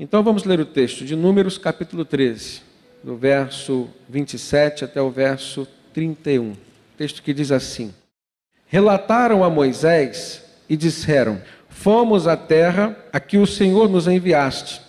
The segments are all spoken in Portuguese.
Então vamos ler o texto de Números capítulo 13, do verso 27 até o verso 31. Texto que diz assim: Relataram a Moisés e disseram: Fomos à terra a que o Senhor nos enviaste,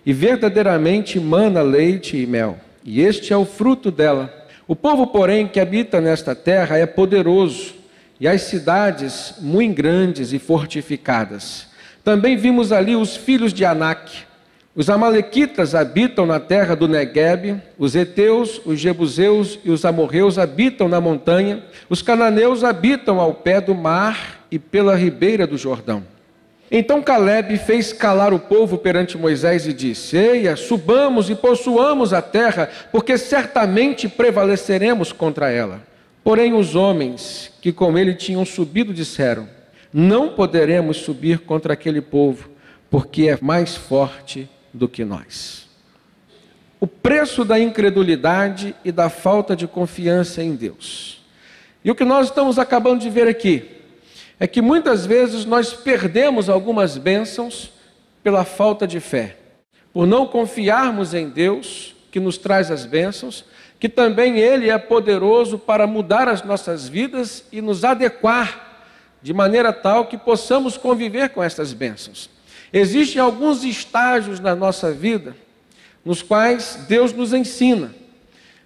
e verdadeiramente mana leite e mel, e este é o fruto dela. O povo, porém, que habita nesta terra é poderoso, e as cidades muito grandes e fortificadas. Também vimos ali os filhos de Anak. Os amalequitas habitam na terra do Neguebe, os heteus, os jebuseus e os amorreus habitam na montanha, os cananeus habitam ao pé do mar e pela ribeira do Jordão. Então Calebe fez calar o povo perante Moisés e disse: Eia, subamos e possuamos a terra, porque certamente prevaleceremos contra ela. Porém os homens que com ele tinham subido disseram: Não poderemos subir contra aquele povo, porque é mais forte do que nós. O preço da incredulidade e da falta de confiança em Deus. E o que nós estamos acabando de ver aqui é que muitas vezes nós perdemos algumas bênçãos pela falta de fé, por não confiarmos em Deus, que nos traz as bênçãos, que também Ele é poderoso para mudar as nossas vidas e nos adequar de maneira tal que possamos conviver com essas bênçãos. Existem alguns estágios na nossa vida nos quais Deus nos ensina.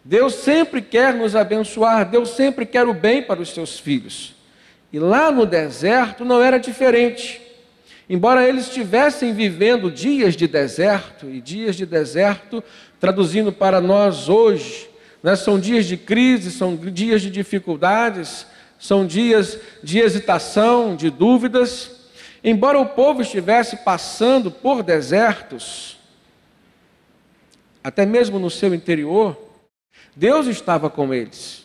Deus sempre quer nos abençoar, Deus sempre quer o bem para os seus filhos. E lá no deserto não era diferente. Embora eles estivessem vivendo dias de deserto, e dias de deserto, traduzindo para nós hoje, né, são dias de crise, são dias de dificuldades, são dias de hesitação, de dúvidas. Embora o povo estivesse passando por desertos, até mesmo no seu interior, Deus estava com eles.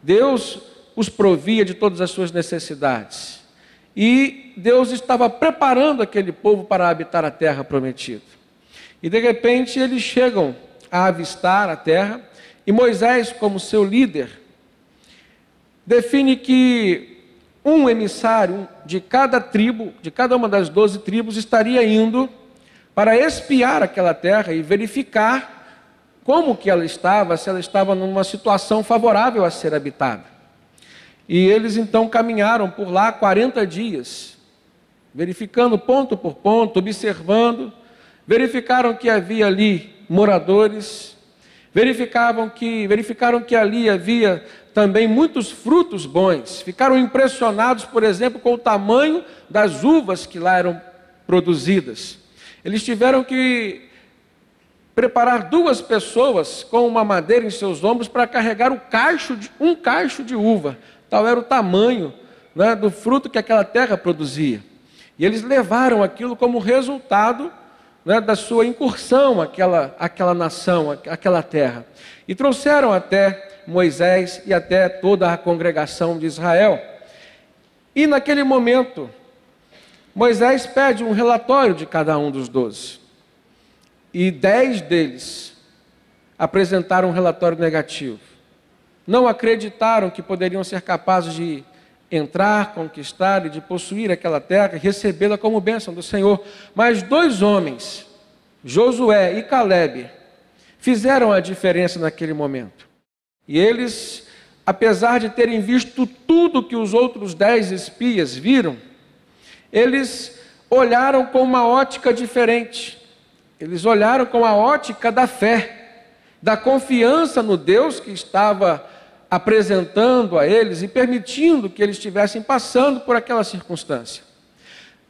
Deus os provia de todas as suas necessidades. E Deus estava preparando aquele povo para habitar a terra prometida. E de repente eles chegam a avistar a terra, e Moisés, como seu líder, define que um emissário de cada tribo, de cada uma das 12 tribos, estaria indo para espiar aquela terra e verificar como que ela estava, se ela estava numa situação favorável a ser habitada. E eles então caminharam por lá 40 dias, verificando ponto por ponto, observando, verificaram que havia ali moradores, verificaram que ali havia também muitos frutos bons. Ficaram impressionados, por exemplo, com o tamanho das uvas que lá eram produzidas. Eles tiveram que preparar 2 pessoas com uma madeira em seus ombros para carregar um cacho de uva. Tal era o tamanho, né, do fruto que aquela terra produzia. E eles levaram aquilo como resultado, né, da sua incursão àquela nação, àquela terra. E trouxeram até Moisés e até toda a congregação de Israel. E naquele momento, Moisés pede um relatório de cada um dos 12. E 10 deles apresentaram um relatório negativo. Não acreditaram que poderiam ser capazes de entrar, conquistar e de possuir aquela terra e recebê-la como bênção do Senhor. Mas 2 homens, Josué e Calebe, fizeram a diferença naquele momento. E eles, apesar de terem visto tudo que os outros 10 espias viram, eles olharam com uma ótica diferente. Eles olharam com a ótica da fé, da confiança no Deus que estava apresentando a eles e permitindo que eles estivessem passando por aquela circunstância.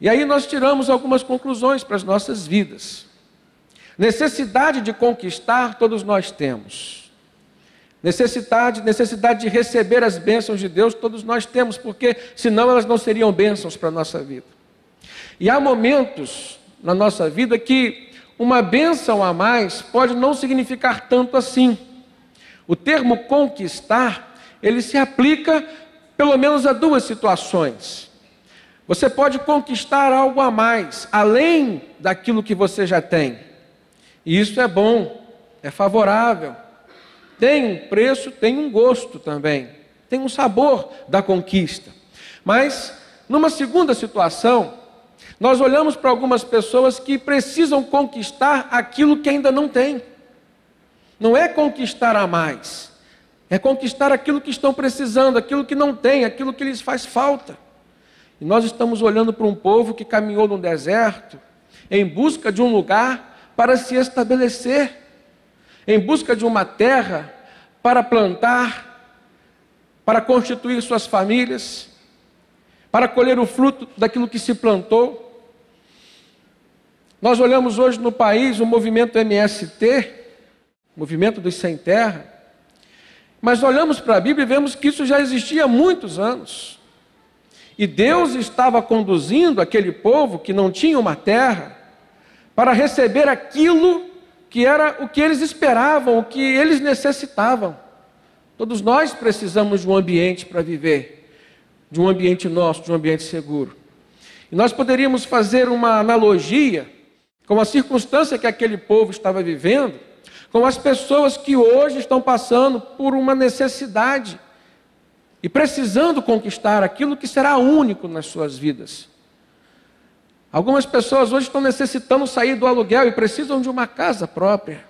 E aí nós tiramos algumas conclusões para as nossas vidas. Necessidade de conquistar todos nós temos. Necessidade de receber as bênçãos de Deus todos nós temos, porque senão elas não seriam bênçãos para a nossa vida. E há momentos na nossa vida que uma bênção a mais pode não significar tanto assim. O termo conquistar, ele se aplica pelo menos a 2 situações. Você pode conquistar algo a mais, além daquilo que você já tem. E isso é bom, é favorável. Tem um preço, tem um gosto também. Tem um sabor da conquista. Mas, numa segunda situação, Nós olhamos para algumas pessoas que precisam conquistar aquilo que ainda não têm. Não é conquistar a mais, é conquistar aquilo que estão precisando, aquilo que não têm, aquilo que lhes faz falta. E nós estamos olhando para um povo que caminhou no deserto, em busca de um lugar para se estabelecer, em busca de uma terra para plantar, para constituir suas famílias, para colher o fruto daquilo que se plantou. Nós olhamos hoje no país o movimento MST, movimento dos sem terra, mas olhamos para a Bíblia e vemos que isso já existia há muitos anos. E Deus estava conduzindo aquele povo que não tinha uma terra para receber aquilo que era o que eles esperavam, o que eles necessitavam. Todos nós precisamos de um ambiente para viver, de um ambiente nosso, de um ambiente seguro. E nós poderíamos fazer uma analogia com a circunstância que aquele povo estava vivendo, com as pessoas que hoje estão passando por uma necessidade e precisando conquistar aquilo que será único nas suas vidas. Algumas pessoas hoje estão necessitando sair do aluguel e precisam de uma casa própria.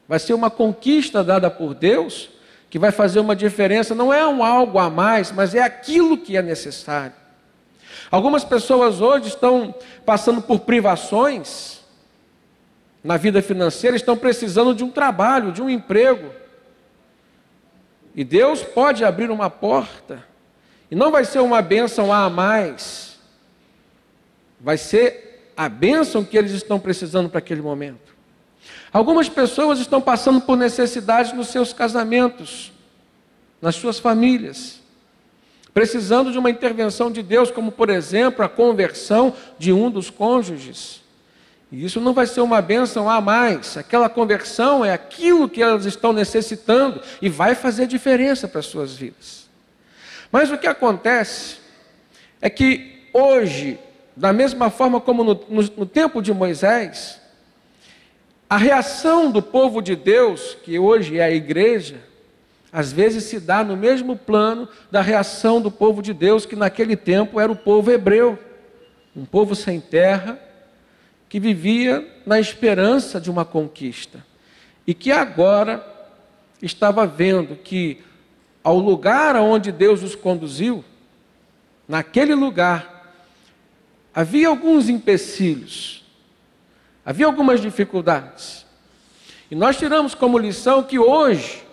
Vai ser uma conquista dada por Deus que vai fazer uma diferença. Não é um algo a mais, mas é aquilo que é necessário. Algumas pessoas hoje estão passando por privações na vida financeira, estão precisando de um trabalho, de um emprego. E Deus pode abrir uma porta, e não vai ser uma bênção a mais, vai ser a bênção que eles estão precisando para aquele momento. Algumas pessoas estão passando por necessidades nos seus casamentos, nas suas famílias, precisando de uma intervenção de Deus, como por exemplo a conversão de um dos cônjuges. E isso não vai ser uma bênção a mais. Aquela conversão é aquilo que elas estão necessitando e vai fazer diferença para as suas vidas. Mas o que acontece é que hoje, da mesma forma como no tempo de Moisés, a reação do povo de Deus, que hoje é a igreja, às vezes se dá no mesmo plano da reação do povo de Deus, que naquele tempo era o povo hebreu, um povo sem terra, que vivia na esperança de uma conquista, e que agora estava vendo que ao lugar aonde Deus os conduziu, naquele lugar, havia alguns empecilhos, havia algumas dificuldades. E nós tiramos como lição que hoje,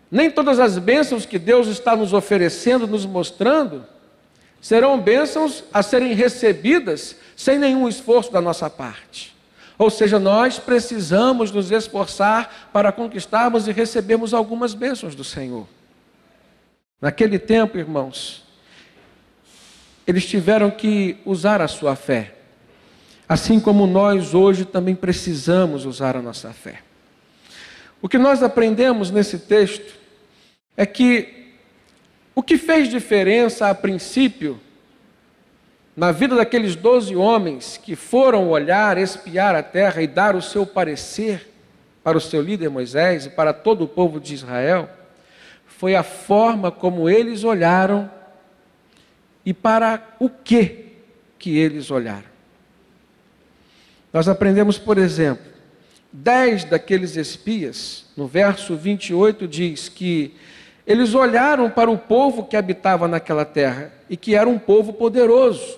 nem todas as bênçãos que Deus está nos oferecendo, nos mostrando, serão bênçãos a serem recebidas sem nenhum esforço da nossa parte. Ou seja, nós precisamos nos esforçar para conquistarmos e recebermos algumas bênçãos do Senhor. Naquele tempo, irmãos, eles tiveram que usar a sua fé, assim como nós hoje também precisamos usar a nossa fé. O que nós aprendemos nesse texto é que o que fez diferença a princípio na vida daqueles 12 homens que foram olhar, espiar a terra e dar o seu parecer para o seu líder Moisés e para todo o povo de Israel, foi a forma como eles olharam e para o que eles olharam. Nós aprendemos, por exemplo, 10 daqueles espias, no verso 28 diz que eles olharam para o povo que habitava naquela terra e que era um povo poderoso.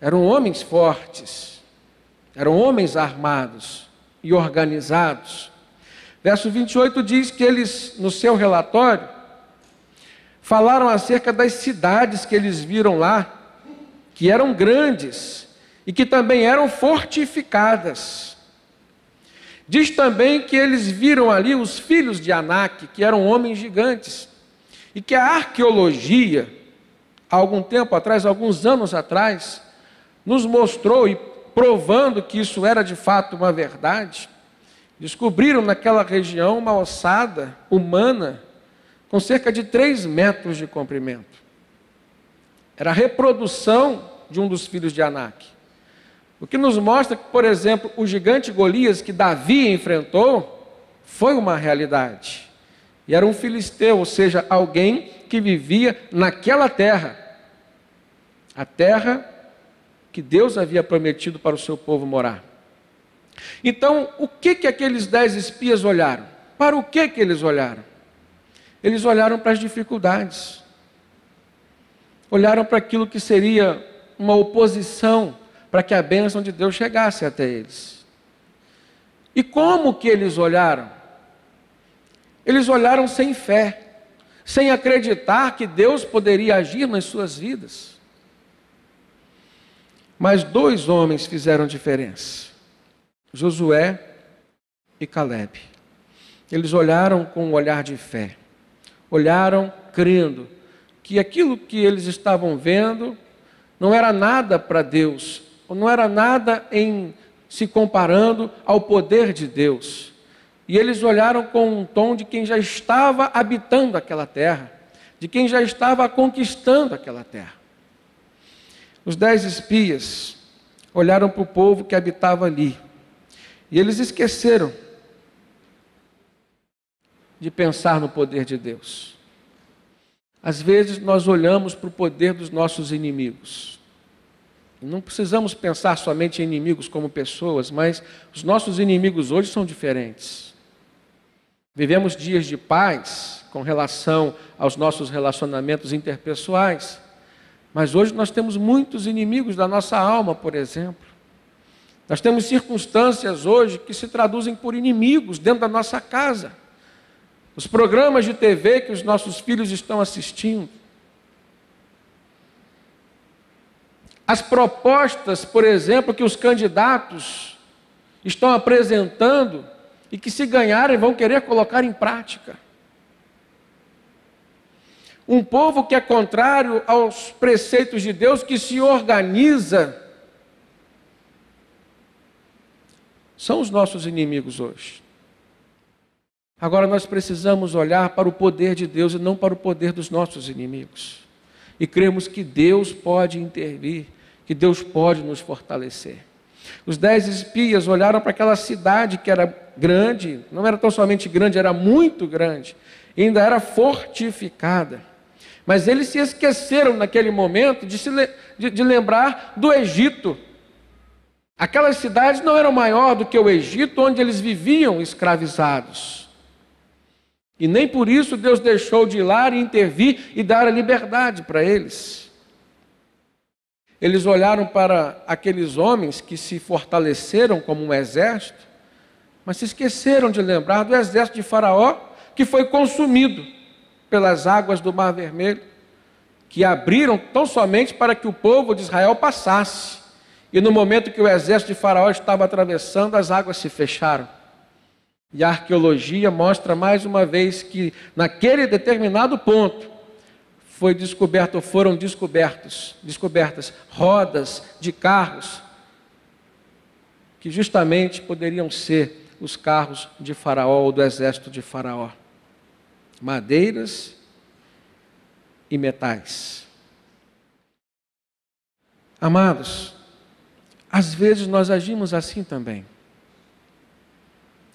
Eram homens fortes, eram homens armados e organizados. Verso 28 diz que eles, no seu relatório, falaram acerca das cidades que eles viram lá, que eram grandes e que também eram fortificadas. Diz também que eles viram ali os filhos de Anak, que eram homens gigantes, e que a arqueologia, há algum tempo atrás, alguns anos atrás, nos mostrou, e provando que isso era de fato uma verdade, descobriram naquela região uma ossada humana com cerca de 3 metros de comprimento. Era a reprodução de um dos filhos de Anak. O que nos mostra que, por exemplo, o gigante Golias que Davi enfrentou foi uma realidade. E era um filisteu, ou seja, alguém que vivia naquela terra. A terra que Deus havia prometido para o seu povo morar. Então, o que aqueles 10 espias olharam? Para o que eles olharam? Eles olharam para as dificuldades. Olharam para aquilo que seria uma oposição para que a bênção de Deus chegasse até eles. E como que eles olharam? Eles olharam sem fé, sem acreditar que Deus poderia agir nas suas vidas. Mas 2 homens fizeram diferença: Josué e Calebe. Eles olharam com um olhar de fé, olharam crendo que aquilo que eles estavam vendo não era nada para Deus, não era nada em se comparando ao poder de Deus. E eles olharam com um tom de quem já estava habitando aquela terra, de quem já estava conquistando aquela terra. Os 10 espias olharam para o povo que habitava ali, e eles esqueceram de pensar no poder de Deus. Às vezes nós olhamos para o poder dos nossos inimigos. Não precisamos pensar somente em inimigos como pessoas, mas os nossos inimigos hoje são diferentes. Vivemos dias de paz com relação aos nossos relacionamentos interpessoais, mas hoje nós temos muitos inimigos da nossa alma, por exemplo. Nós temos circunstâncias hoje que se traduzem por inimigos dentro da nossa casa. Os programas de TV que os nossos filhos estão assistindo. As propostas, por exemplo, que os candidatos estão apresentando e que, se ganharem, vão querer colocar em prática. Um povo que é contrário aos preceitos de Deus, que se organiza, são os nossos inimigos hoje. Agora nós precisamos olhar para o poder de Deus e não para o poder dos nossos inimigos. E cremos que Deus pode intervir, que Deus pode nos fortalecer. Os 10 espias olharam para aquela cidade que era grande, não era tão somente grande, era muito grande, e ainda era fortificada. Mas eles se esqueceram naquele momento de lembrar do Egito. Aquelas cidades não eram maior do que o Egito, onde eles viviam escravizados. E nem por isso Deus deixou de ir lá e intervir e dar a liberdade para eles. Eles olharam para aqueles homens que se fortaleceram como um exército, mas se esqueceram de lembrar do exército de Faraó, que foi consumido pelas águas do Mar Vermelho, que abriram tão somente para que o povo de Israel passasse. E no momento que o exército de Faraó estava atravessando, as águas se fecharam. E a arqueologia mostra mais uma vez que naquele determinado ponto foram descobertas rodas de carros que justamente poderiam ser os carros de Faraó ou do exército de Faraó. Madeiras e metais. Amados, às vezes nós agimos assim também.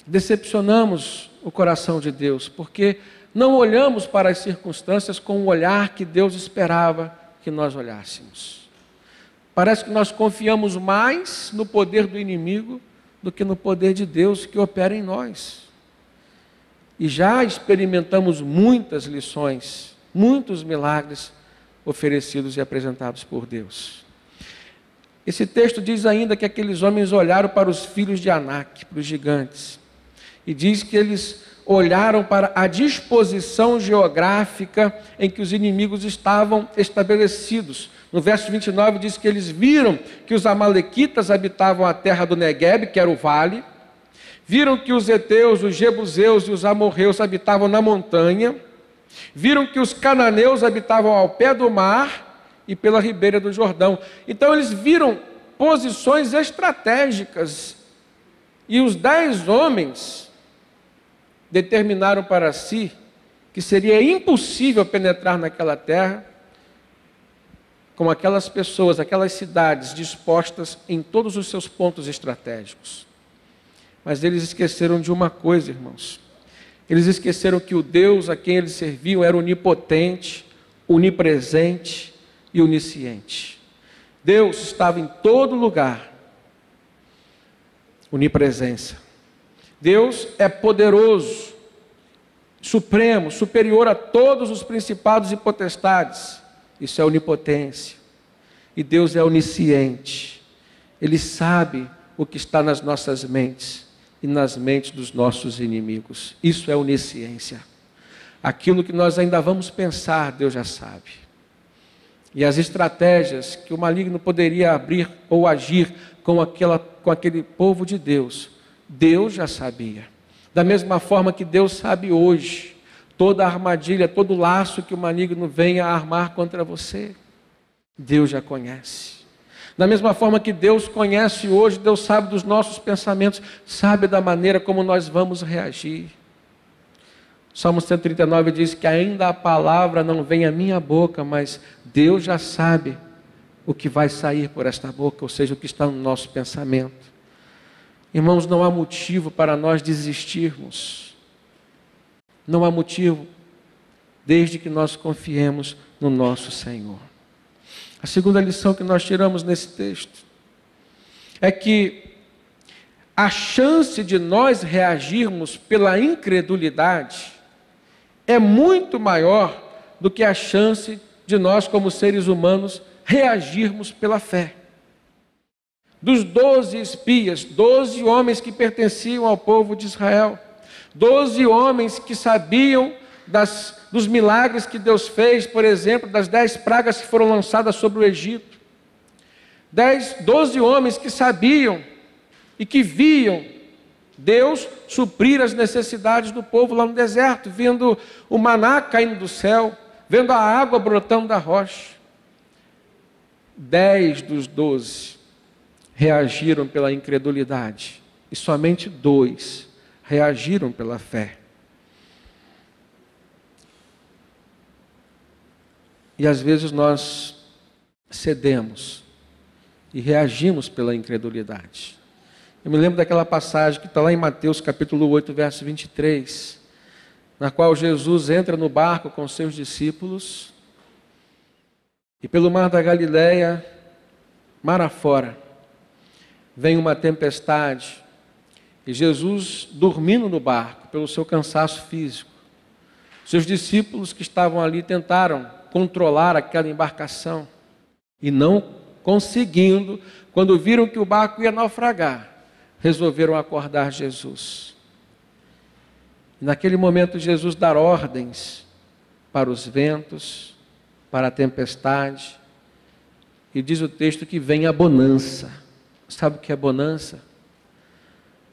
Decepcionamos o coração de Deus, porque não olhamos para as circunstâncias com o olhar que Deus esperava que nós olhássemos. Parece que nós confiamos mais no poder do inimigo do que no poder de Deus que opera em nós. E já experimentamos muitas lições, muitos milagres oferecidos e apresentados por Deus. Esse texto diz ainda que aqueles homens olharam para os filhos de Anak, para os gigantes. E diz que eles olharam para a disposição geográfica em que os inimigos estavam estabelecidos. No verso 29 diz que eles viram que os amalequitas habitavam a terra do Negueb, que era o vale. Viram que os heteus, os jebuseus e os amorreus habitavam na montanha. Viram que os cananeus habitavam ao pé do mar e pela ribeira do Jordão. Então eles viram posições estratégicas. E os 10 homens determinaram para si que seria impossível penetrar naquela terra com aquelas pessoas, aquelas cidades dispostas em todos os seus pontos estratégicos. Mas eles esqueceram de uma coisa, irmãos. Eles esqueceram que o Deus a quem eles serviam era onipotente, onipresente e onisciente. Deus estava em todo lugar. Onipresença. Deus é poderoso, supremo, superior a todos os principados e potestades. Isso é onipotência. E Deus é onisciente. Ele sabe o que está nas nossas mentes e nas mentes dos nossos inimigos. Isso é onisciência. Aquilo que nós ainda vamos pensar, Deus já sabe. E as estratégias que o maligno poderia abrir ou agir com aquele povo de Deus, Deus já sabia. Da mesma forma que Deus sabe hoje toda a armadilha, todo o laço que o maligno venha a armar contra você, Deus já conhece. Da mesma forma que Deus conhece hoje, Deus sabe dos nossos pensamentos, sabe da maneira como nós vamos reagir. Salmo 139 diz que ainda a palavra não vem à minha boca, mas Deus já sabe o que vai sair por esta boca, ou seja, o que está no nosso pensamento. Irmãos, não há motivo para nós desistirmos. Não há motivo, desde que nós confiemos no nosso Senhor. A segunda lição que nós tiramos nesse texto é que a chance de nós reagirmos pela incredulidade é muito maior do que a chance de nós, como seres humanos, reagirmos pela fé. Dos 12 espias, 12 homens que pertenciam ao povo de Israel, 12 homens que sabiam dos milagres que Deus fez, por exemplo, das 10 pragas que foram lançadas sobre o Egito. 12 homens que sabiam e que viam Deus suprir as necessidades do povo lá no deserto, vendo o maná caindo do céu, vendo a água brotando da rocha. 10 dos 12 reagiram pela incredulidade e somente 2 reagiram pela fé. E às vezes nós cedemos e reagimos pela incredulidade. Eu me lembro daquela passagem que está lá em Mateus capítulo 8, verso 23, na qual Jesus entra no barco com seus discípulos e pelo mar da Galileia, mar afora, vem uma tempestade e Jesus, dormindo no barco pelo seu cansaço físico, seus discípulos que estavam ali tentaram controlar aquela embarcação e não conseguindo, quando viram que o barco ia naufragar, resolveram acordar Jesus. E naquele momento Jesus dá ordens para os ventos, para a tempestade, e diz o texto que vem a bonança. Sabe o que é bonança?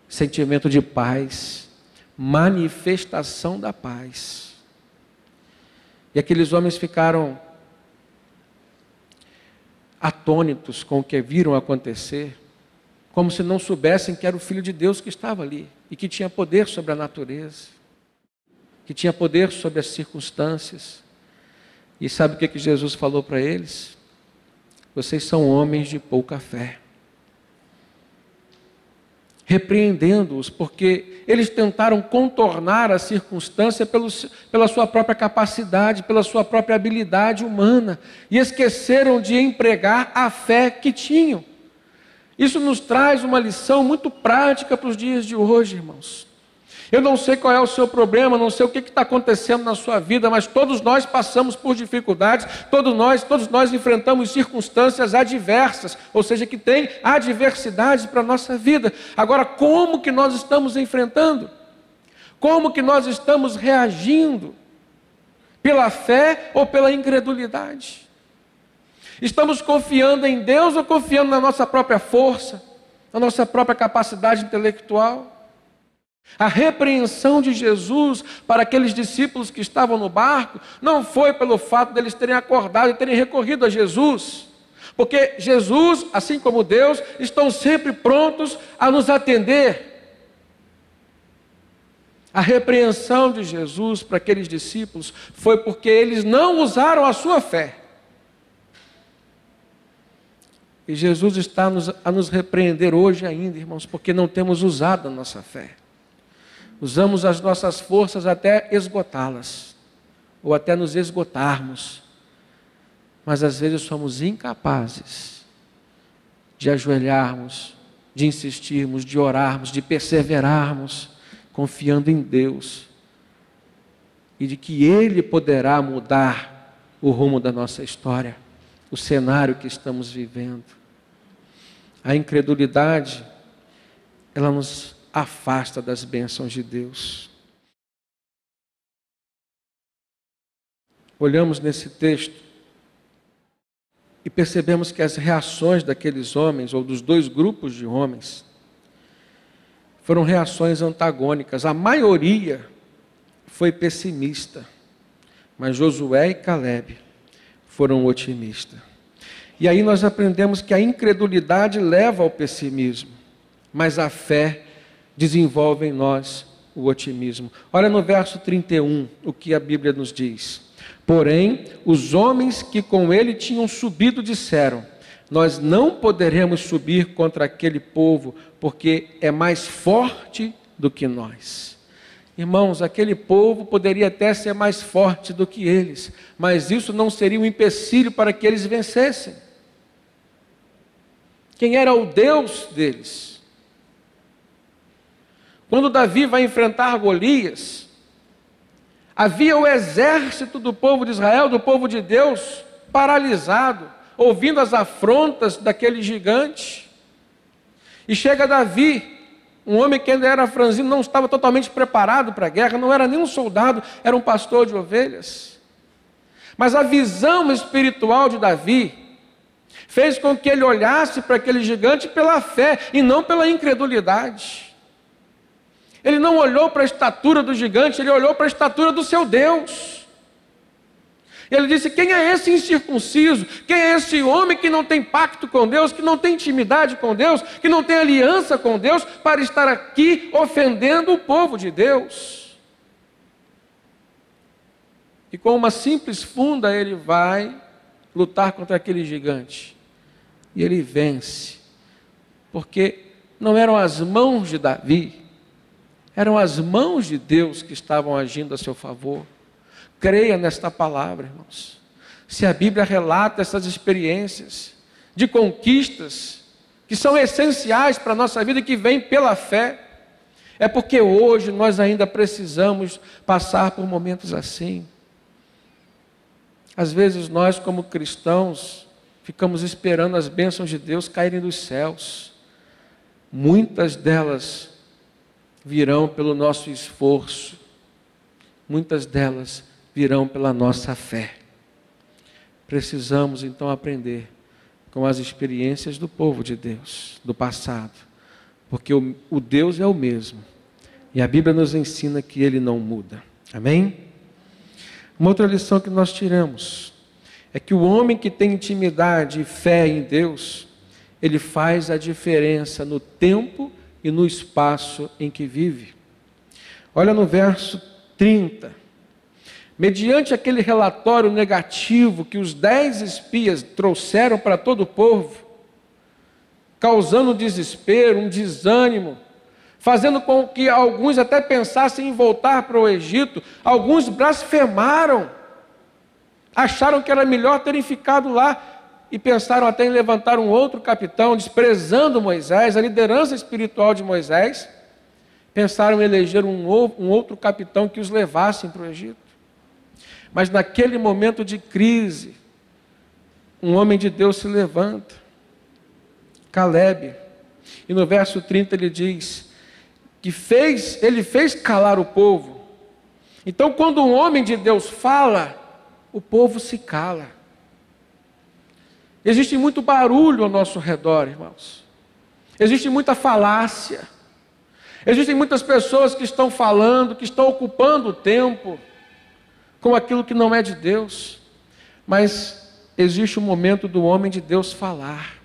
Sentimento de paz, manifestação da paz. E aqueles homens ficaram atônitos com o que viram acontecer, como se não soubessem que era o Filho de Deus que estava ali e que tinha poder sobre a natureza, que tinha poder sobre as circunstâncias. E sabe o que Jesus falou para eles? Vocês são homens de pouca fé. Repreendendo-os, porque eles tentaram contornar a circunstância pela sua própria capacidade, pela sua própria habilidade humana, e esqueceram de empregar a fé que tinham. Isso nos traz uma lição muito prática para os dias de hoje, irmãos. Eu não sei qual é o seu problema, não sei o que está acontecendo na sua vida, mas todos nós passamos por dificuldades, todos nós enfrentamos circunstâncias adversas, ou seja, que tem adversidades para a nossa vida. Agora, como que nós estamos enfrentando? Como que nós estamos reagindo? Pela fé ou pela incredulidade? Estamos confiando em Deus ou confiando na nossa própria força, na nossa própria capacidade intelectual? A repreensão de Jesus para aqueles discípulos que estavam no barco não foi pelo fato deles terem acordado e terem recorrido a Jesus, porque Jesus, assim como Deus, estão sempre prontos a nos atender. A repreensão de Jesus para aqueles discípulos foi porque eles não usaram a sua fé. E Jesus está a nos repreender hoje ainda, irmãos, porque não temos usado a nossa fé. Usamos as nossas forças até esgotá-las, ou até nos esgotarmos, mas às vezes somos incapazes de ajoelharmos, de insistirmos, de orarmos, de perseverarmos, confiando em Deus e de que Ele poderá mudar o rumo da nossa história, o cenário que estamos vivendo. A incredulidade, ela nos afasta das bênçãos de Deus. Olhamos nesse texto e percebemos que as reações daqueles homens, ou dos dois grupos de homens, foram reações antagônicas. A maioria foi pessimista, mas Josué e Caleb foram otimistas. E aí nós aprendemos que a incredulidade leva ao pessimismo, mas a fé desenvolve em nós o otimismo. Olha no verso 31, o que a Bíblia nos diz. Porém, os homens que com ele tinham subido disseram: nós não poderemos subir contra aquele povo, porque é mais forte do que nós. Irmãos, aquele povo poderia até ser mais forte do que eles, mas isso não seria um empecilho para que eles vencessem. Quem era o Deus deles? Quando Davi vai enfrentar Golias, havia o exército do povo de Israel, do povo de Deus, paralisado, ouvindo as afrontas daquele gigante. E chega Davi, um homem que ainda era franzino, não estava totalmente preparado para a guerra, não era nem um soldado, era um pastor de ovelhas. Mas a visão espiritual de Davi fez com que ele olhasse para aquele gigante pela fé e não pela incredulidade. Ele não olhou para a estatura do gigante, ele olhou para a estatura do seu Deus. Ele disse: quem é esse incircunciso? Quem é esse homem que não tem pacto com Deus, que não tem intimidade com Deus, que não tem aliança com Deus, para estar aqui ofendendo o povo de Deus? E com uma simples funda ele vai lutar contra aquele gigante. E ele vence. Porque não eram as mãos de Davi, eram as mãos de Deus que estavam agindo a seu favor. Creia nesta palavra, irmãos. Se a Bíblia relata essas experiências de conquistas que são essenciais para a nossa vida e que vêm pela fé, é porque hoje nós ainda precisamos passar por momentos assim. Às vezes nós, como cristãos, ficamos esperando as bênçãos de Deus caírem dos céus. Muitas delas virão pelo nosso esforço, muitas delas virão pela nossa fé. Precisamos então aprender com as experiências do povo de Deus, do passado, porque o Deus é o mesmo, e a Bíblia nos ensina que Ele não muda. Amém? Uma outra lição que nós tiramos é que o homem que tem intimidade e fé em Deus, ele faz a diferença no tempo e no espaço em que vive. Olha no verso 30. Mediante aquele relatório negativo que os 10 espias trouxeram para todo o povo, causando desespero, um desânimo, fazendo com que alguns até pensassem em voltar para o Egito, alguns blasfemaram, acharam que era melhor terem ficado lá, e pensaram até em levantar um outro capitão, desprezando Moisés, a liderança espiritual de Moisés. Pensaram em eleger um outro capitão que os levassem para o Egito. Mas naquele momento de crise, um homem de Deus se levanta, Caleb. E no verso 30 ele diz que ele fez calar o povo. Então quando um homem de Deus fala, o povo se cala. Existe muito barulho ao nosso redor, irmãos. Existe muita falácia. Existem muitas pessoas que estão falando, que estão ocupando o tempo com aquilo que não é de Deus. Mas existe um momento do homem de Deus falar.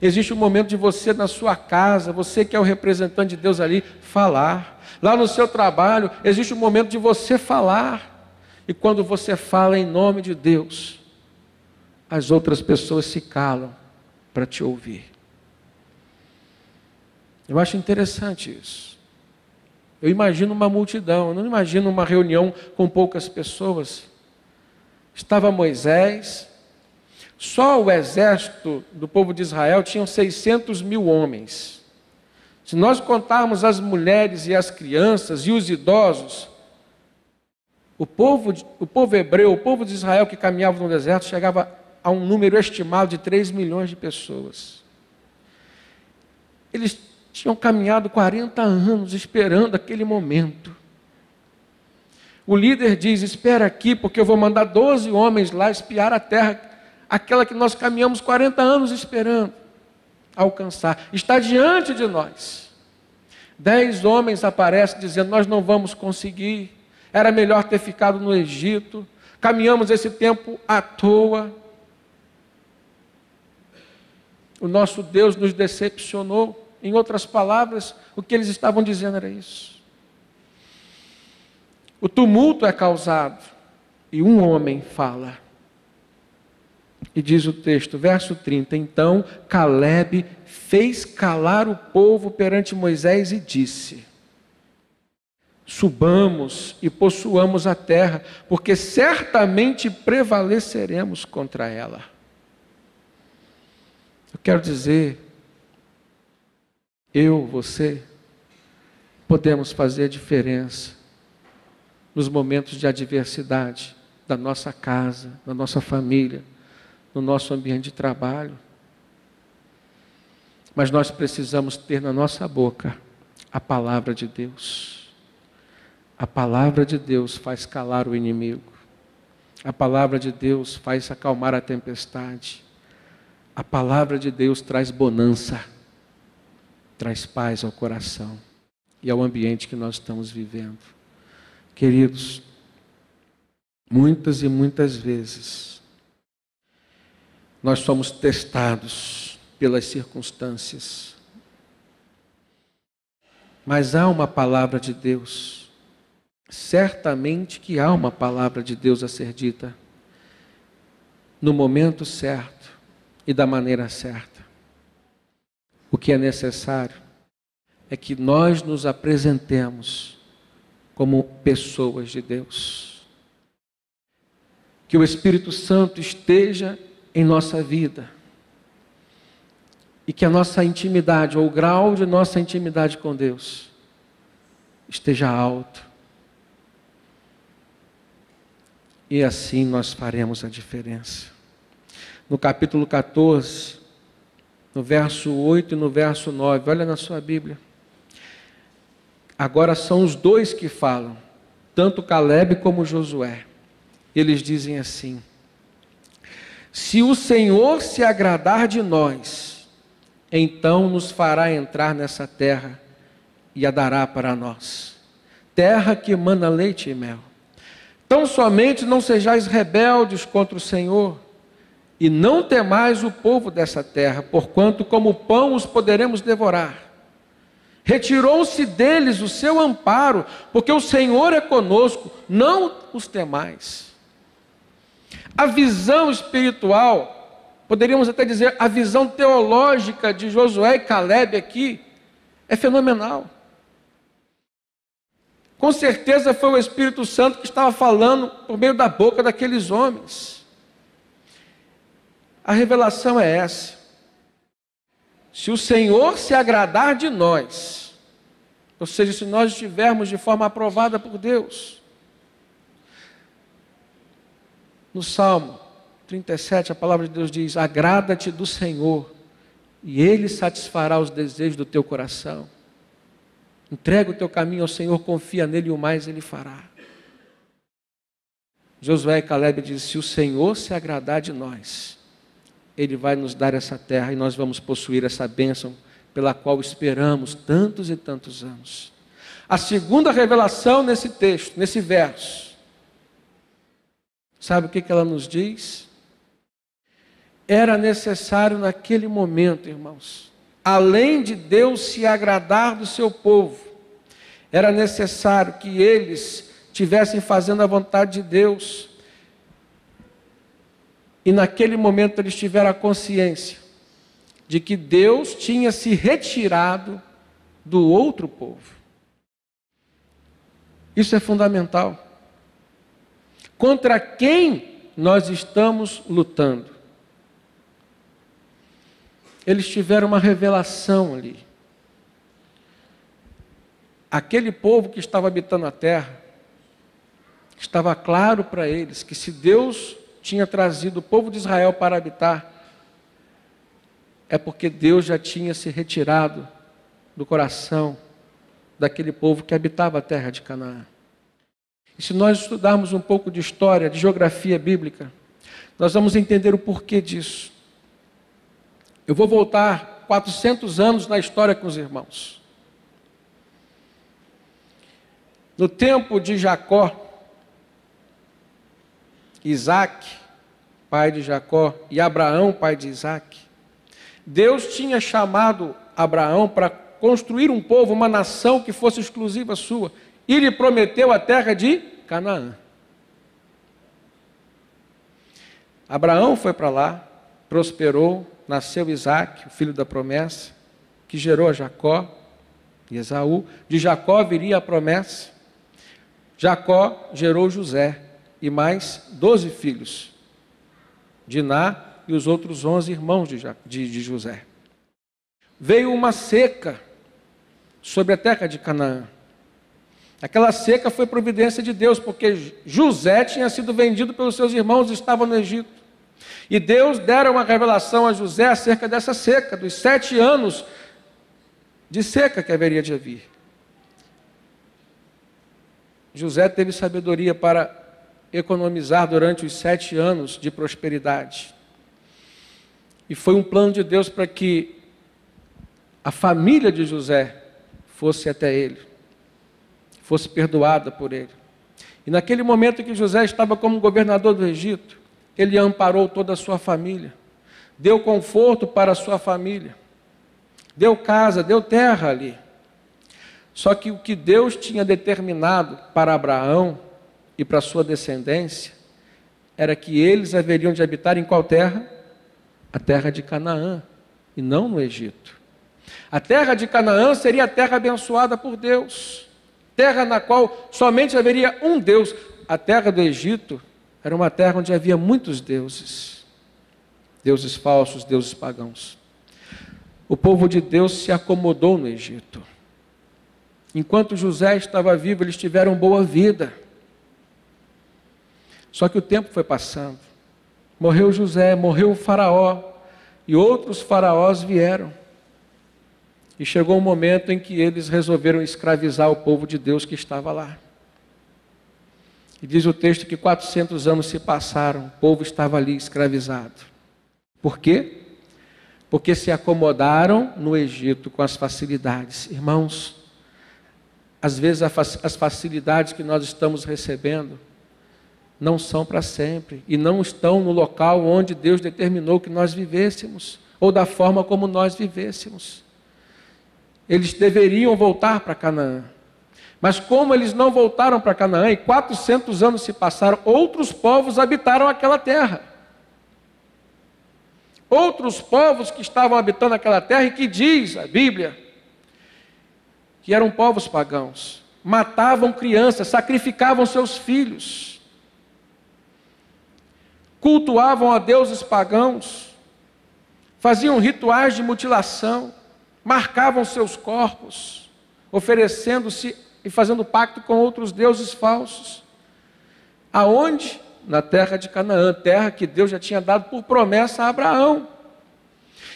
Existe um momento de você na sua casa, você que é o representante de Deus ali, falar. Lá no seu trabalho, existe um momento de você falar. E quando você fala em nome de Deus, as outras pessoas se calam para te ouvir. Eu acho interessante isso. Eu imagino uma multidão, eu não imagino uma reunião com poucas pessoas. Estava Moisés, Só o exército do povo de Israel tinha 600 mil homens. Se nós contarmos as mulheres e as crianças e os idosos, o povo hebreu, o povo de Israel que caminhava no deserto, chegava a um número estimado de 3 milhões de pessoas. Eles tinham caminhado 40 anos esperando aquele momento. O líder diz: espera aqui, porque eu vou mandar 12 homens lá espiar a terra, aquela que nós caminhamos 40 anos esperando alcançar. Está diante de nós. 10 homens aparecem dizendo: nós não vamos conseguir, era melhor ter ficado no Egito, caminhamos esse tempo à toa. O nosso Deus nos decepcionou. Em outras palavras, o que eles estavam dizendo era isso. O tumulto é causado e um homem fala. E diz o texto, verso 30, então Calebe fez calar o povo perante Moisés e disse: subamos e possuamos a terra, porque certamente prevaleceremos contra ela. Eu quero dizer, eu, você, podemos fazer a diferença nos momentos de adversidade da nossa casa, da nossa família, no nosso ambiente de trabalho. Mas nós precisamos ter na nossa boca a palavra de Deus. A palavra de Deus faz calar o inimigo. A palavra de Deus faz acalmar a tempestade. A palavra de Deus traz bonança, traz paz ao coração e ao ambiente que nós estamos vivendo. Queridos, muitas e muitas vezes nós somos testados pelas circunstâncias, mas há uma palavra de Deus, certamente que há uma palavra de Deus a ser dita no momento certo e da maneira certa. O que é necessário é que nós nos apresentemos como pessoas de Deus. Que o Espírito Santo esteja em nossa vida. E que a nossa intimidade, ou o grau de nossa intimidade com Deus, esteja alto. E assim nós faremos a diferença. No capítulo 14, no verso 8 e no verso 9, olha na sua Bíblia. Agora são os dois que falam, tanto Calebe como Josué. Eles dizem assim: se o Senhor se agradar de nós, então nos fará entrar nessa terra e a dará para nós, terra que emana leite e mel. Tão somente não sejais rebeldes contra o Senhor, e não temais o povo dessa terra, porquanto como pão os poderemos devorar. Retirou-se deles o seu amparo, porque o Senhor é conosco, não os temais. A visão espiritual, poderíamos até dizer, a visão teológica de Josué e Calebe aqui, é fenomenal. Com certeza foi o Espírito Santo que estava falando por meio da boca daqueles homens. A revelação é essa: se o Senhor se agradar de nós, ou seja, se nós estivermos de forma aprovada por Deus. No Salmo 37, a palavra de Deus diz: agrada-te do Senhor, e Ele satisfará os desejos do teu coração. Entrega o teu caminho ao Senhor, confia nele e o mais Ele fará. Josué e Calebe dizem: se o Senhor se agradar de nós, Ele vai nos dar essa terra e nós vamos possuir essa bênção pela qual esperamos tantos e tantos anos. A segunda revelação nesse texto, nesse verso, sabe o que ela nos diz? Era necessário naquele momento, irmãos, além de Deus se agradar do seu povo, era necessário que eles estivessem fazendo a vontade de Deus. E naquele momento eles tiveram a consciência de que Deus tinha se retirado do outro povo. Isso é fundamental. Contra quem nós estamos lutando? eles tiveram uma revelação ali. Aquele povo que estava habitando a terra, estava claro para eles que se Deus tinha trazido o povo de Israel para habitar, é porque Deus já tinha se retirado do coração daquele povo que habitava a terra de Canaã. E se nós estudarmos um pouco de história, de geografia bíblica, nós vamos entender o porquê disso. Eu vou voltar 400 anos na história com os irmãos. No tempo de Jacó, Isaac, pai de Jacó, e Abraão, pai de Isaac, Deus tinha chamado Abraão para construir um povo, uma nação que fosse exclusiva sua, e lhe prometeu a terra de Canaã. Abraão foi para lá, prosperou, nasceu Isaac, o filho da promessa, que gerou a Jacó e Esaú. De Jacó viria a promessa. Jacó gerou José e mais 12 filhos, Diná e os outros 11 irmãos de José. Veio uma seca sobre a terra de Canaã. Aquela seca foi providência de Deus, porque José tinha sido vendido pelos seus irmãos e estava no Egito. E Deus dera uma revelação a José acerca dessa seca, dos 7 anos de seca que haveria de vir. José teve sabedoria para economizar durante os 7 anos de prosperidade. E foi um plano de Deus para que a família de José fosse até ele, fosse perdoada por ele. E naquele momento que José estava como governador do Egito, ele amparou toda a sua família, deu conforto para a sua família, deu casa, deu terra ali. Só que o que Deus tinha determinado para Abraão e para a sua descendência, era que eles haveriam de habitar em qual terra? A terra de Canaã, e não no Egito. A terra de Canaã seria a terra abençoada por Deus, terra na qual somente haveria um Deus. A terra do Egito era uma terra onde havia muitos deuses, deuses falsos, deuses pagãos. O povo de Deus se acomodou no Egito. Enquanto José estava vivo, eles tiveram boa vida. Só que o tempo foi passando. Morreu José, morreu o faraó, e outros faraós vieram. E chegou um momento em que eles resolveram escravizar o povo de Deus que estava lá. E diz o texto que 400 anos se passaram, o povo estava ali escravizado. Por quê? Porque se acomodaram no Egito com as facilidades. Irmãos, às vezes as facilidades que nós estamos recebendo não são para sempre e não estão no local onde Deus determinou que nós vivêssemos, ou da forma como nós vivêssemos. Eles deveriam voltar para Canaã. Mas como eles não voltaram para Canaã e 400 anos se passaram, outros povos habitaram aquela terra. Outros povos que estavam habitando aquela terra e que diz a Bíblia que eram povos pagãos. Matavam crianças, sacrificavam seus filhos. Cultuavam a deuses pagãos. Faziam rituais de mutilação. Marcavam seus corpos, oferecendo-se e fazendo pacto com outros deuses falsos. Aonde? Na terra de Canaã, terra que Deus já tinha dado por promessa a Abraão.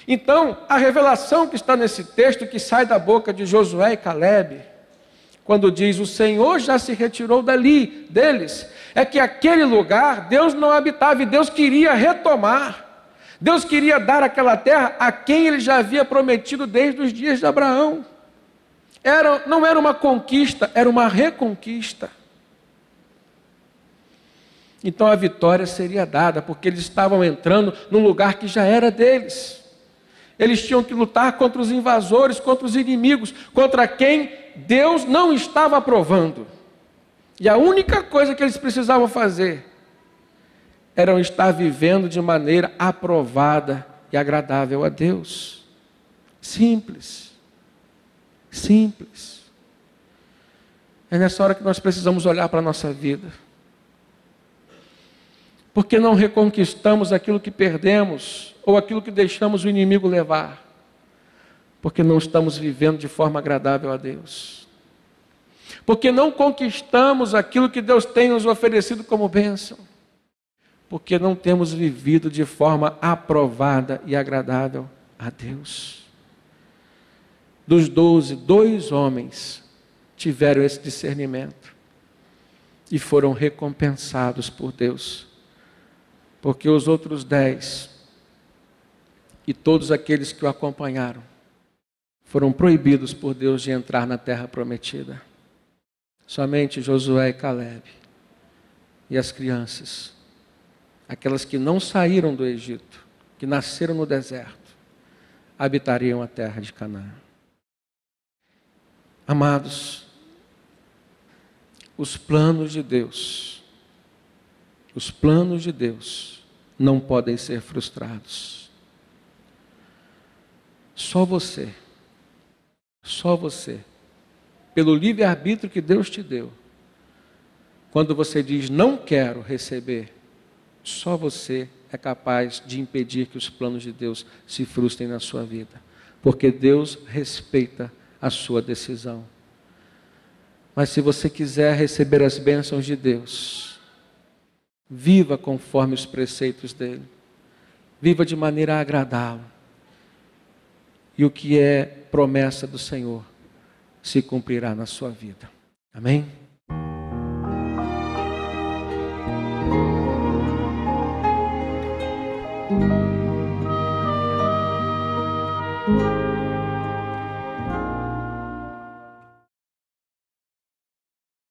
Então, a revelação que está nesse texto, que sai da boca de Josué e Calebe, quando diz, o Senhor já se retirou deles, é que aquele lugar Deus não habitava e Deus queria retomar. Deus queria dar aquela terra a quem Ele já havia prometido desde os dias de Abraão. Não era uma conquista, era uma reconquista. Então a vitória seria dada, porque eles estavam entrando num lugar que já era deles. Eles tinham que lutar contra os invasores, contra os inimigos, contra quem Deus não estava aprovando. E a única coisa que eles precisavam fazer era estar vivendo de maneira aprovada e agradável a Deus. Simples. Simples. É nessa hora que nós precisamos olhar para a nossa vida. Porque não reconquistamos aquilo que perdemos ou aquilo que deixamos o inimigo levar? Porque não estamos vivendo de forma agradável a Deus. Porque não conquistamos aquilo que Deus tem nos oferecido como bênção. Porque não temos vivido de forma aprovada e agradável a Deus. Dos 12, 2 homens tiveram esse discernimento e foram recompensados por Deus. Porque os outros 10 e todos aqueles que o acompanharam foram proibidos por Deus de entrar na terra prometida. Somente Josué e Caleb e as crianças, aquelas que não saíram do Egito, que nasceram no deserto, habitariam a terra de Canaã. Amados, os planos de Deus não podem ser frustrados. Só você, pelo livre-arbítrio que Deus te deu, quando você diz não quero receber, só você é capaz de impedir que os planos de Deus se frustrem na sua vida. Porque Deus respeita a sua decisão. Mas se você quiser receber as bênçãos de Deus, viva conforme os preceitos dele. Viva de maneira a agradá-lo. E o que é promessa do Senhor se cumprirá na sua vida. Amém?